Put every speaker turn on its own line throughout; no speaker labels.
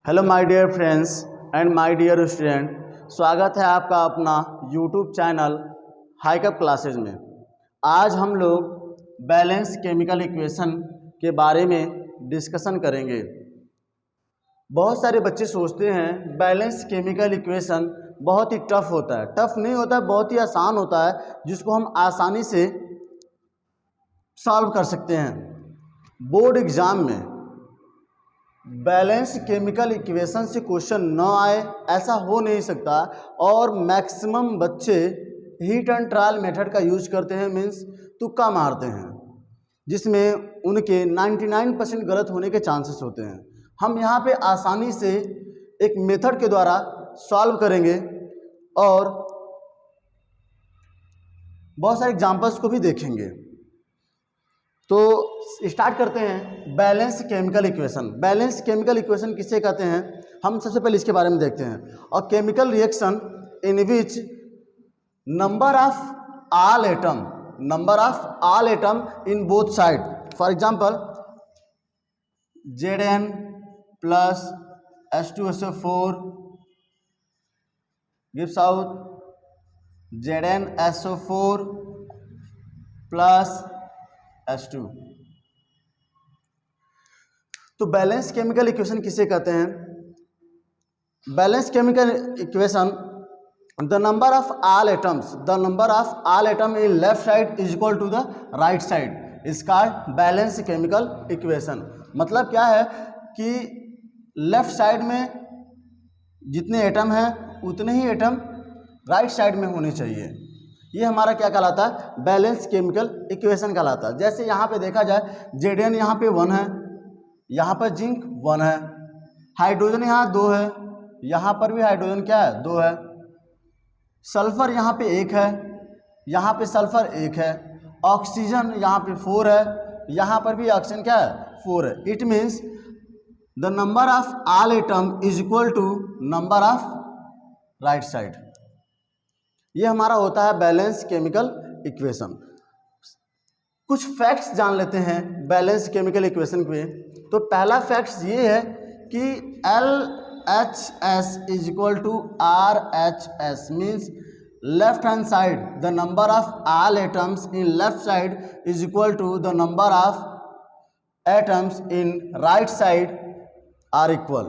Hello my dear friends and my dear student, स्वागत है आपका अपना यूट्यूब चैनल हाईकअप क्लासेज में। आज हम लोग बैलेंस केमिकल इक्वेशन के बारे में डिस्कशन करेंगे। बहुत सारे बच्चे सोचते हैं बैलेंस केमिकल इक्वेशन बहुत ही टफ होता है। टफ नहीं होता है, बहुत ही आसान होता है, जिसको हम आसानी से सॉल्व कर सकते हैं। बोर्ड एग्ज़ाम में बैलेंस केमिकल इक्वेशन से क्वेश्चन न आए ऐसा हो नहीं सकता, और मैक्सिमम बच्चे हीट एंड ट्रायल मेथड का यूज करते हैं, मीन्स तुक्का मारते हैं, जिसमें उनके 99% गलत होने के चांसेस होते हैं। हम यहाँ पे आसानी से एक मेथड के द्वारा सॉल्व करेंगे और बहुत सारे एग्जांपल्स को भी देखेंगे। तो स्टार्ट करते हैं balance chemical equation. Balance chemical equation किसे कहते हैं, हम सबसे पहले इसके बारे में देखते हैं। और chemical reaction in which number of all atom in both side, for example Zn plus H2SO4 gives out ZnSO4 plus H2। तो बैलेंस केमिकल इक्वेशन किसे कहते हैं? Balance chemical equation, the number of all atom in left side is equal to the right side is called balance chemical equation. मतलब क्या है कि left side में जितने एटम हैं उतने ही एटम राइट साइड में होने चाहिए। ये हमारा क्या कहलाता है? बैलेंस केमिकल इक्वेशन कहलाता है। जैसे यहाँ पे देखा जाए Zn यहाँ पे 1 है, यहाँ पर जिंक 1 है, हाइड्रोजन यहाँ 2 है, यहाँ पर भी हाइड्रोजन क्या है? 2 है, सल्फर यहाँ पे 1 है, यहाँ पे सल्फर 1 है, ऑक्सीजन यहाँ पे 4 है, यहाँ पर भी ऑक्सीजन क्या है? 4 है। It means the number of all atom is equal to number of right side. ये हमारा होता है बैलेंस केमिकल इक्वेशन। कुछ फैक्ट्स जान लेते हैं बैलेंस केमिकल इक्वेशन के। तो पहला फैक्ट्स ये है कि LHS is equal to RHS, means left hand side the number of all atoms in left side is equal to the number of atoms in right side are equal.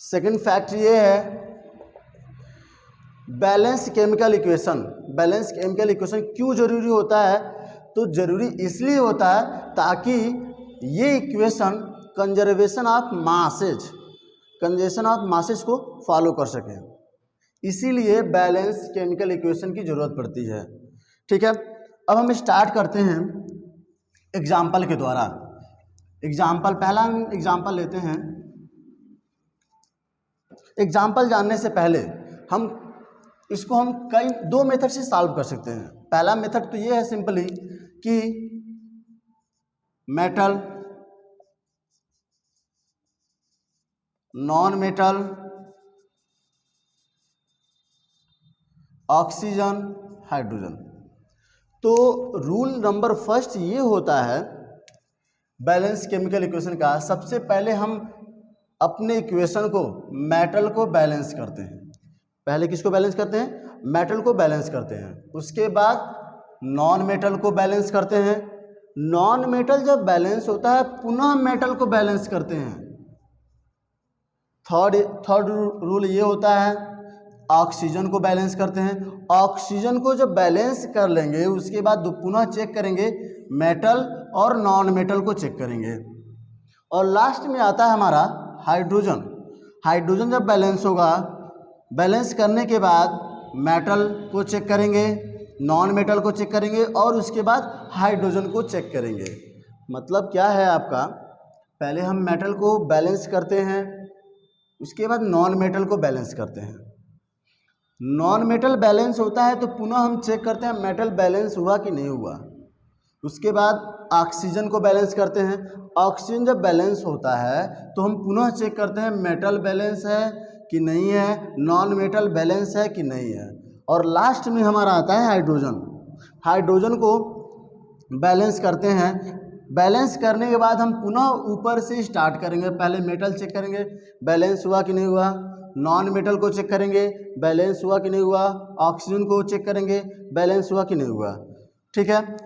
Second fact ये है balance chemical equation क्यों जरूरी होता है? तो जरूरी इसलिए होता है ताकि ये इक्वेशन कंजर्वेशन ऑफ मासेज को फॉलो कर सके, इसीलिए बैलेंस केमिकल इक्वेशन की जरूरत पड़ती है। ठीक है, अब हम स्टार्ट करते हैं एग्जाम्पल के द्वारा। पहला एग्जाम्पल लेते हैं। एग्जाम्पल जानने से पहले इसको हम दो मेथड से सॉल्व कर सकते हैं। पहला मेथड तो ये है सिंपली कि metal, non metal, oxygen, hydrogen. तो रूल नंबर फर्स्ट ये होता है बैलेंस केमिकल इक्वेशन का, सबसे पहले हम अपने इक्वेशन को मेटल को बैलेंस करते हैं। पहले किसको बैलेंस करते हैं? मेटल को बैलेंस करते हैं। उसके बाद नॉन मेटल को बैलेंस करते हैं। नॉन मेटल जब बैलेंस होता है पुनः मेटल को बैलेंस करते हैं। थर्ड रूल ये होता है ऑक्सीजन को बैलेंस करते हैं। ऑक्सीजन को जब बैलेंस कर लेंगे उसके बाद पुनः चेक करेंगे मेटल और नॉन मेटल को चेक करेंगे। और लास्ट में आता है हमारा हाइड्रोजन जब बैलेंस होगा, बैलेंस करने के बाद मेटल को चेक करेंगे, नॉन मेटल को चेक करेंगे और उसके बाद हाइड्रोजन को चेक करेंगे। मतलब क्या है आपका, पहले हम मेटल को बैलेंस करते हैं, उसके बाद नॉन मेटल को बैलेंस करते हैं। नॉन मेटल बैलेंस होता है तो पुनः हम चेक करते हैं मेटल बैलेंस हुआ कि नहीं हुआ। उसके बाद ऑक्सीजन को बैलेंस करते हैं। ऑक्सीजन जब बैलेंस होता है तो हम पुनः चेक करते हैं मेटल बैलेंस है कि नहीं है, नॉन मेटल बैलेंस है कि नहीं है। और लास्ट में हमारा आता है हाइड्रोजन को बैलेंस करते हैं बैलेंस करने के बाद हम पुनः ऊपर से स्टार्ट करेंगे। पहले मेटल चेक करेंगे बैलेंस हुआ कि नहीं हुआ, नॉन मेटल को चेक करेंगे बैलेंस हुआ कि नहीं हुआ, ऑक्सीजन को चेक करेंगे बैलेंस हुआ कि नहीं हुआ। ठीक है,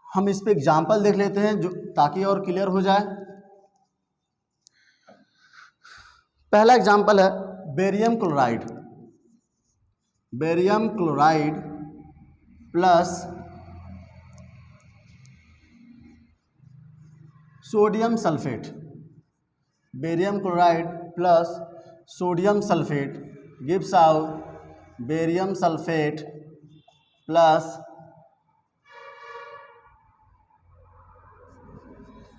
हम इस पे एग्जाम्पल देख लेते हैं जो ताकि और क्लियर हो जाए। पहला एग्जाम्पल है barium chloride. Barium chloride plus sodium sulphate. Barium chloride plus sodium sulphate gives out barium sulphate plus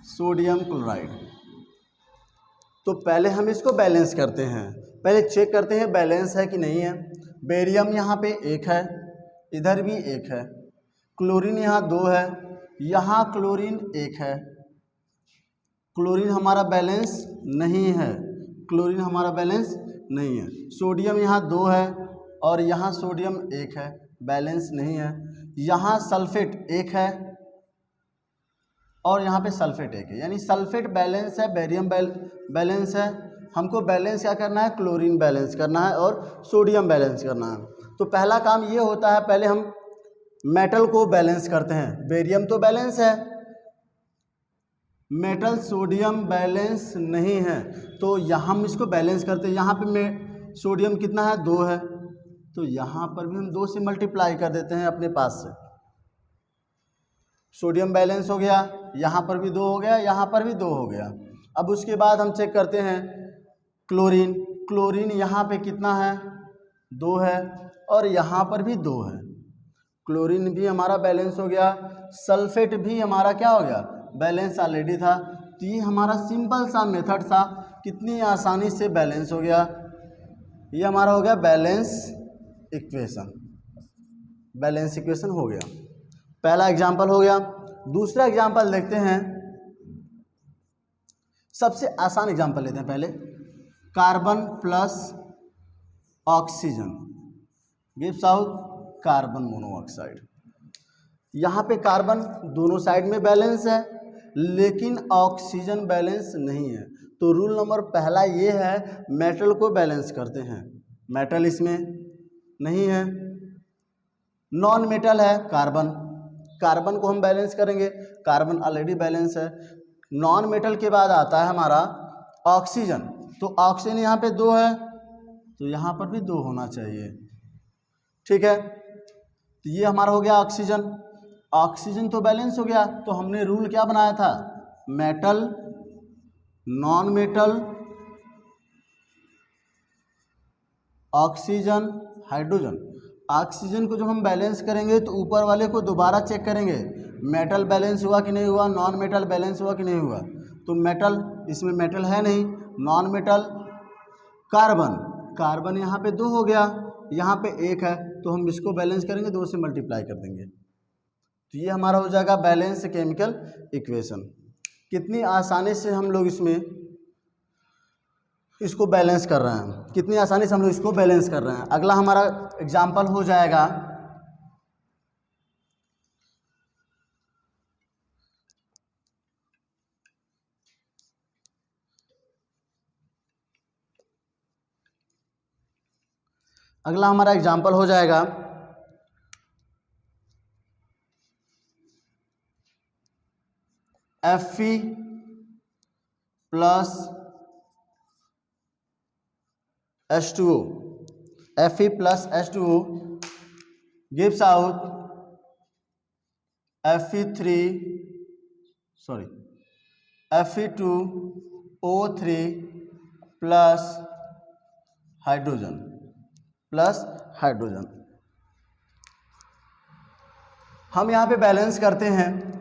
sodium chloride. तो पहले हम इसको बैलेंस करते हैं, पहले चेक करते हैं बैलेंस है कि नहीं है। बेरियम यहाँ पे 1 है, इधर भी 1 है, क्लोरीन यहाँ 2 है, यहाँ क्लोरीन 1 है, क्लोरीन हमारा बैलेंस नहीं है, क्लोरीन हमारा बैलेंस नहीं है। सोडियम यहाँ 2 है और यहाँ सोडियम 1 है, बैलेंस नहीं है। यहाँ सल्फेट 1 है और यहाँ पे सल्फेट 1 है, यानी सल्फेट बैलेंस है, बेरियम बैलेंस है। हमको बैलेंस क्या करना है, क्लोरीन बैलेंस करना है और सोडियम बैलेंस करना है। तो पहला काम ये होता है, पहले हम मेटल को बैलेंस करते हैं। बेरियम तो बैलेंस है, मेटल सोडियम बैलेंस नहीं है, तो यहाँ हम इसको बैलेंस करते हैं। यहाँ पे सोडियम कितना है, 2 है, तो यहाँ पर भी हम 2 से मल्टीप्लाई कर देते हैं अपने पास से। सोडियम बैलेंस हो गया, यहाँ पर भी 2 हो गया, यहाँ पर भी 2 हो गया। अब उसके बाद हम चेक करते हैं क्लोरीन। क्लोरीन यहाँ पे कितना है, 2 है और यहाँ पर भी 2 है, क्लोरीन भी हमारा बैलेंस हो गया। सल्फेट भी हमारा क्या हो गया, बैलेंस ऑलरेडी था। तो ये हमारा सिंपल सा मेथड था, कितनी आसानी से बैलेंस हो गया। ये हमारा हो गया बैलेंस इक्वेशन, बैलेंस इक्वेशन हो गया। पहला एग्जाम्पल हो गया। दूसरा एग्जाम्पल देखते हैं, सबसे आसान एग्जाम्पल लेते हैं पहले। Carbon plus oxygen gives out carbon monoxide. यहाँ पे कार्बन दोनों साइड में बैलेंस है लेकिन ऑक्सीजन बैलेंस नहीं है। तो रूल नंबर पहला ये है, मेटल को बैलेंस करते हैं, मेटल इसमें नहीं है। नॉन मेटल है कार्बन, कार्बन को हम बैलेंस करेंगे, कार्बन ऑलरेडी बैलेंस है। नॉन मेटल के बाद आता है हमारा ऑक्सीजन, तो ऑक्सीजन यहाँ पे 2 है, तो यहाँ पर भी 2 होना चाहिए। ठीक है, तो ये हमारा हो गया ऑक्सीजन। ऑक्सीजन तो बैलेंस हो गया, तो हमने रूल क्या बनाया था, metal non metal oxygen hydrogen. Oxygen को जब हम बैलेंस करेंगे तो ऊपर वाले को दोबारा चेक करेंगे, मेटल बैलेंस हुआ कि नहीं हुआ, नॉन मेटल बैलेंस हुआ कि नहीं हुआ। तो मेटल, इसमें मेटल है नहीं, नॉन मेटल कार्बन, कार्बन यहाँ पे 2 हो गया, यहाँ पे 1 है, तो हम इसको बैलेंस करेंगे, 2 से मल्टीप्लाई कर देंगे, तो ये हमारा हो जाएगा बैलेंस केमिकल इक्वेशन। कितनी आसानी से हम लोग इसको बैलेंस कर रहे हैं, कितनी आसानी से हम लोग इसको बैलेंस कर रहे हैं। अगला हमारा एग्जाम्पल हो जाएगा Fe plus H2O। Fe plus H2O gives out Fe2O3 plus hydrogen हम यहाँ पे बैलेंस करते हैं।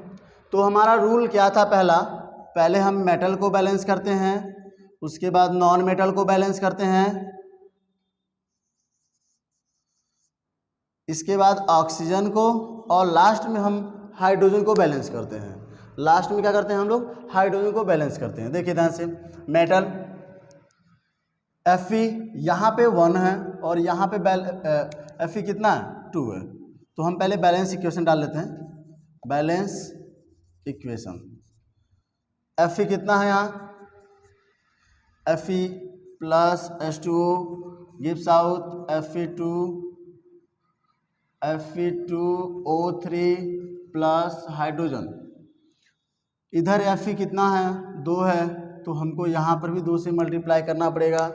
तो हमारा रूल क्या था, पहले हम मेटल को बैलेंस करते हैं, उसके बाद नॉन मेटल को बैलेंस करते हैं, इसके बाद ऑक्सीजन को, और लास्ट में हम हाइड्रोजन को बैलेंस करते हैं। लास्ट में क्या करते हैं हम लोग, हाइड्रोजन को बैलेंस करते हैं। देखिए ध्यान से, मेटल Fe यहाँ पे 1 है और यहाँ पे Fe कितना है, 2 है। तो हम पहले बैलेंस इक्वेशन डाल लेते हैं, बैलेंस इक्वेशन। Fe कितना है यहाँ, Fe plus H2O gives out Fe2O3 plus hydrogen. इधर Fe कितना है, 2 है, तो हमको यहाँ पर भी 2 से मल्टीप्लाई करना पड़ेगा।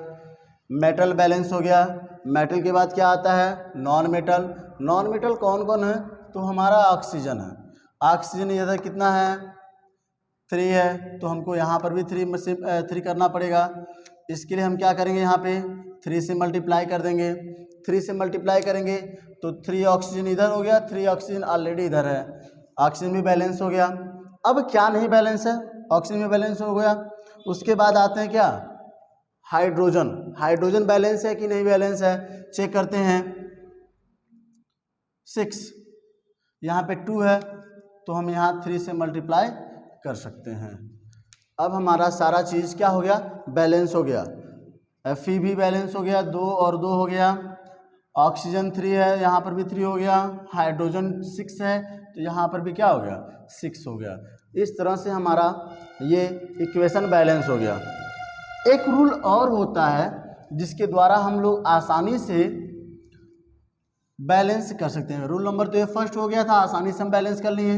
मेटल बैलेंस हो गया। मेटल के बाद क्या आता है, नॉन मेटल। नॉन मेटल कौन कौन है, तो हमारा ऑक्सीजन है। ऑक्सीजन इधर कितना है, 3 है, तो हमको यहाँ पर भी 3 करना पड़ेगा। इसके लिए हम क्या करेंगे, यहाँ पे 3 से मल्टीप्लाई कर देंगे। 3 से मल्टीप्लाई करेंगे तो 3 ऑक्सीजन इधर हो गया, 3 ऑक्सीजन ऑलरेडी इधर है, ऑक्सीजन भी बैलेंस हो गया। अब क्या नहीं बैलेंस है, ऑक्सीजन भी बैलेंस हो गया। उसके बाद आते हैं क्या, हाइड्रोजन। हाइड्रोजन बैलेंस है कि नहीं बैलेंस है, चेक करते हैं। 6 यहाँ पे 2 है, तो हम यहाँ 3 से मल्टीप्लाई कर सकते हैं। अब हमारा सारा चीज़ क्या हो गया, बैलेंस हो गया। Fe भी बैलेंस हो गया, 2 और 2 हो गया। ऑक्सीजन 3 है, यहाँ पर भी 3 हो गया। हाइड्रोजन 6 है, तो यहाँ पर भी क्या हो गया, 6 हो गया। इस तरह से हमारा ये इक्वेशन बैलेंस हो गया। एक रूल और होता है जिसके द्वारा हम लोग आसानी से बैलेंस कर सकते हैं। रूल नंबर तो ये फर्स्ट हो गया था, आसानी से हम बैलेंस कर लिए।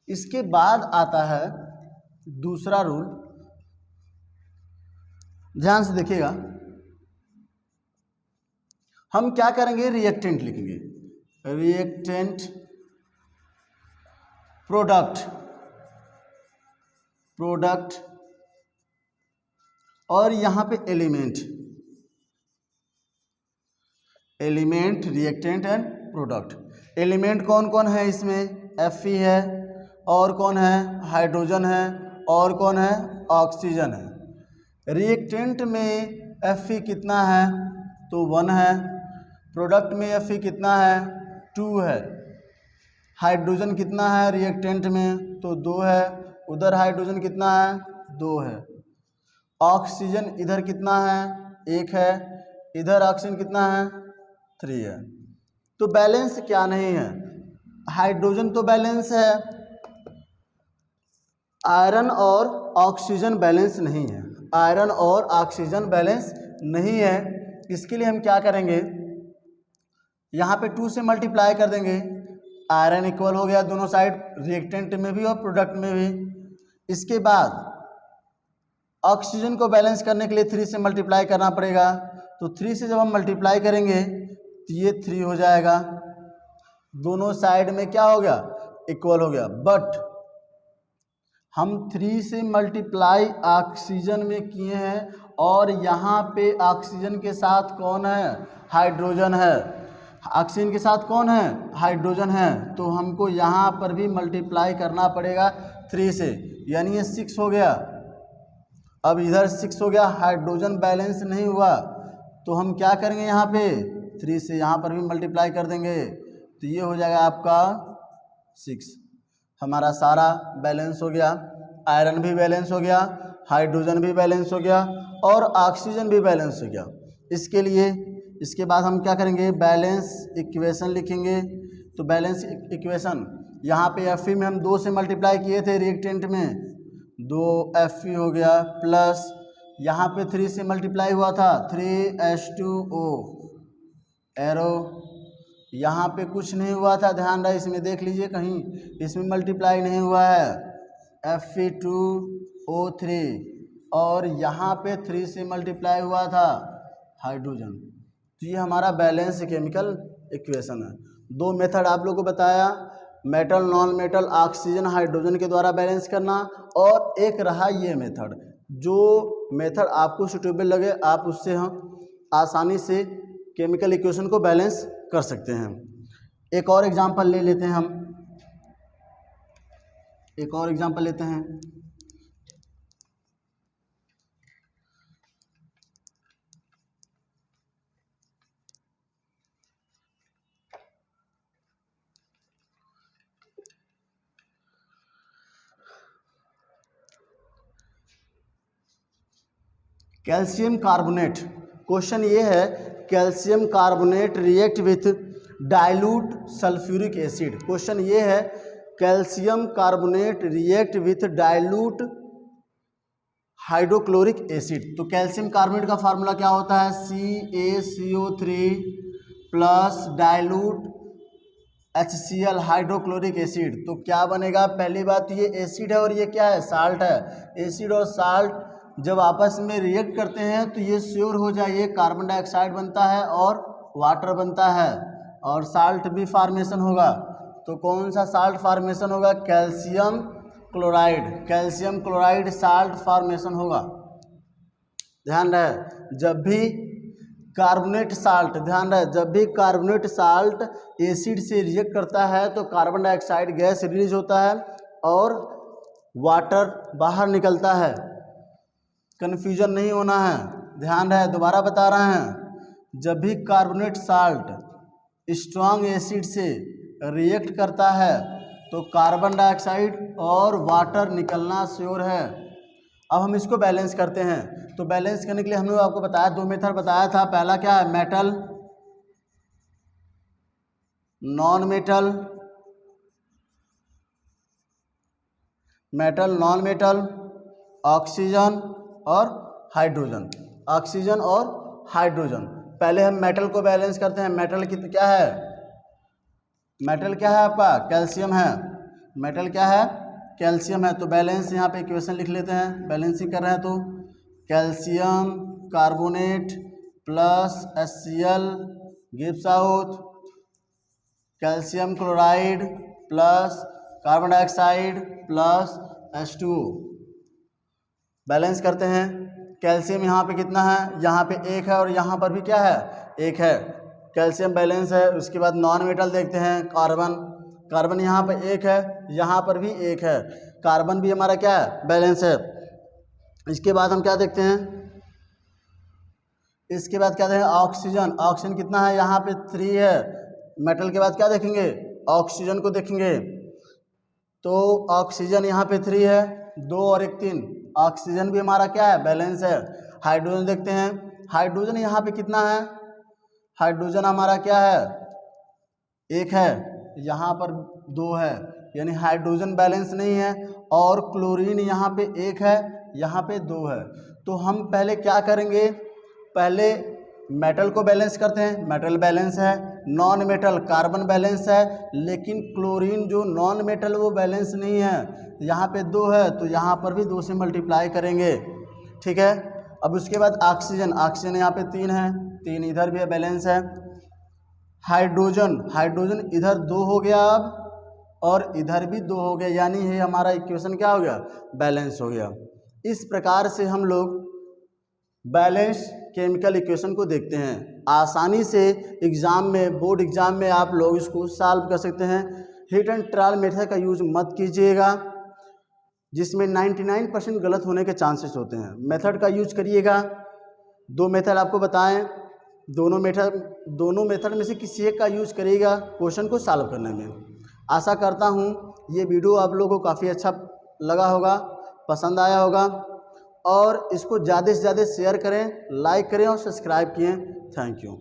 इसके बाद आता है दूसरा रूल, ध्यान से देखिएगा। हम क्या करेंगे, रिएक्टेंट लिखेंगे, रिएक्टेंट प्रोडक्ट और यहाँ पे element, reactant and product. Element कौन कौन है इसमें, Fe है, और कौन है, हाइड्रोजन है, और कौन है, ऑक्सीजन है। रिएक्टेंट में Fe कितना है, तो 1 है। प्रोडक्ट में Fe कितना है, 2 है। हाइड्रोजन कितना है रिएक्टेंट में, तो 2 है। उधर हाइड्रोजन कितना है, 2 है। ऑक्सीजन इधर कितना है, 1 है। इधर ऑक्सीजन कितना है, 3 है। तो बैलेंस क्या नहीं है, हाइड्रोजन तो बैलेंस है, आयरन और ऑक्सीजन बैलेंस नहीं है। आयरन और ऑक्सीजन बैलेंस नहीं है। इसके लिए हम क्या करेंगे, यहाँ पे 2 से मल्टीप्लाई कर देंगे। आयरन इक्वल हो गया दोनों साइड, रिएक्टेंट में भी और प्रोडक्ट में भी। इसके बाद ऑक्सीजन को बैलेंस करने के लिए 3 से मल्टीप्लाई करना पड़ेगा। तो 3 से जब हम मल्टीप्लाई करेंगे तो ये 3 हो जाएगा। दोनों साइड में क्या हो गया, इक्वल हो गया। बट हम 3 से मल्टीप्लाई ऑक्सीजन में किए हैं, और यहाँ पे ऑक्सीजन के साथ कौन है, हाइड्रोजन है। ऑक्सीजन के साथ कौन है, हाइड्रोजन है। तो हमको यहाँ पर भी मल्टीप्लाई करना पड़ेगा 3 से, यानी ये 6 हो गया। अब इधर 6 हो गया, हाइड्रोजन बैलेंस नहीं हुआ, तो हम क्या करेंगे, यहाँ पे 3 से यहाँ पर भी मल्टीप्लाई कर देंगे, तो ये हो जाएगा आपका 6। हमारा सारा बैलेंस हो गया। आयरन भी बैलेंस हो गया, हाइड्रोजन भी बैलेंस हो गया, और ऑक्सीजन भी बैलेंस हो गया। इसके लिए इसके बाद हम क्या करेंगे, बैलेंस इक्वेशन लिखेंगे। तो बैलेंस इक्वेशन, यहाँ पे Fe में हम 2 से मल्टीप्लाई किए थे रिएक्टेंट में, 2 Fe हो गया, प्लस यहाँ पे 3 से मल्टीप्लाई हुआ था, 3H2O एरो। यहाँ पे कुछ नहीं हुआ था, ध्यान रहे, इसमें देख लीजिए कहीं इसमें मल्टीप्लाई नहीं हुआ है, Fe2O3, और यहाँ पे 3 से मल्टीप्लाई हुआ था हाइड्रोजन। तो ये हमारा बैलेंस केमिकल इक्वेशन है। 2 मेथड आप लोगों को बताया, metal non metal oxygen hydrogen के द्वारा बैलेंस करना, और एक रहा ये मेथड। जो मेथड आपको सूटेबल लगे आप उससे हम आसानी से केमिकल इक्वेशन को बैलेंस कर सकते हैं। एक और एग्जांपल ले लेते हैं हम, एक और एग्जांपल लेते हैं। Calcium carbonate. क्वेश्चन ये है, calcium carbonate react with dilute sulphuric acid. Question ये है, calcium carbonate react with dilute hydrochloric acid. तो कैल्शियम कार्बोनेट का फार्मूला क्या होता है, CaCO3 plus dilute HCl hydrochloric acid. तो क्या बनेगा, पहली बात ये एसिड है और ये क्या है, साल्ट है। एसिड और साल्ट जब आपस में रिएक्ट करते हैं तो ये श्योर हो जाइए कार्बन डाइऑक्साइड बनता है और वाटर बनता है और साल्ट भी फार्मेशन होगा। तो कौन सा साल्ट फार्मेशन होगा, calcium chloride. Calcium chloride salt formation होगा। ध्यान रहे जब भी कार्बोनेट साल्ट, ध्यान रहे जब भी कार्बोनेट साल्ट एसिड से रिएक्ट करता है तो कार्बन डाइऑक्साइड गैस रिलीज होता है और वाटर बाहर निकलता है। कन्फ्यूजन नहीं होना है, ध्यान रहे दोबारा बता रहे हैं, जब भी कार्बोनेट साल्ट स्ट्रॉन्ग एसिड से रिएक्ट करता है तो कार्बन डाइऑक्साइड और वाटर निकलना श्योर है। अब हम इसको बैलेंस करते हैं। तो बैलेंस करने के लिए हमने आपको बताया, दो मेथड बताया था। पहला क्या है, metal non metal, metal non metal, oxygen और हाइड्रोजन, ऑक्सीजन और हाइड्रोजन। पहले हम मेटल को बैलेंस करते हैं। मेटल क्या है, मेटल क्या है आपका, कैल्शियम है। मेटल क्या है, कैल्शियम है। तो बैलेंस यहाँ पे इक्वेशन लिख लेते हैं, बैलेंसिंग कर रहे हैं तो calcium carbonate plus HCl gives out calcium chloride plus carbon dioxide plus H2O। Balance करते हैं। कैल्शियम यहाँ पे कितना है, यहाँ पे 1 है और यहाँ पर भी क्या है, 1 है। कैल्शियम बैलेंस है। उसके बाद नॉन मेटल देखते हैं, कार्बन। कार्बन यहाँ पे 1 है, यहाँ पर भी 1 है। कार्बन भी हमारा क्या है, बैलेंस है। इसके बाद हम क्या देखते हैं, इसके बाद क्या देखें, ऑक्सीजन। ऑक्सीजन कितना है, यहाँ पे 3 है। मेटल के बाद क्या देखेंगे, ऑक्सीजन को देखेंगे। तो ऑक्सीजन यहाँ पे 3 है, 2 और 1 3। ऑक्सीजन भी हमारा क्या है, बैलेंस है। हाइड्रोजन देखते हैं। हाइड्रोजन यहाँ पे कितना है, हाइड्रोजन हमारा क्या है, 1 है, यहाँ पर 2 है, यानी हाइड्रोजन बैलेंस नहीं है। और क्लोरीन यहाँ पे 1 है, यहाँ पे 2 है। तो हम पहले क्या करेंगे, पहले मेटल को बैलेंस करते हैं। मेटल बैलेंस है। नॉन मेटल कार्बन बैलेंस है, लेकिन क्लोरीन जो नॉन मेटल वो बैलेंस नहीं है। यहाँ पे 2 है तो यहाँ पर भी 2 से मल्टीप्लाई करेंगे, ठीक है। अब उसके बाद ऑक्सीजन। ऑक्सीजन यहाँ पे 3 है, 3 इधर भी है, बैलेंस है। हाइड्रोजन, हाइड्रोजन इधर 2 हो गया अब, और इधर भी 2 हो गया, यानी ये हमारा इक्वेशन क्या हो गया, बैलेंस हो गया। इस प्रकार से हम लोग बैलेंस केमिकल इक्वेशन को देखते हैं। आसानी से एग्ज़ाम में, बोर्ड एग्ज़ाम में आप लोग इसको सॉल्व कर सकते हैं। हिट एंड ट्रायल मेथड का यूज मत कीजिएगा, जिसमें 99% गलत होने के चांसेस होते हैं। मेथड का यूज करिएगा। 2 मेथड आपको बताएं, दोनों मेथड में से किसी एक का यूज करिएगा क्वेश्चन को सॉल्व करने में। आशा करता हूँ ये वीडियो आप लोगों को काफ़ी अच्छा लगा होगा, पसंद आया होगा, और इसको ज़्यादा से ज़्यादा शेयर करें, लाइक करें और सब्सक्राइब किए। Thank you.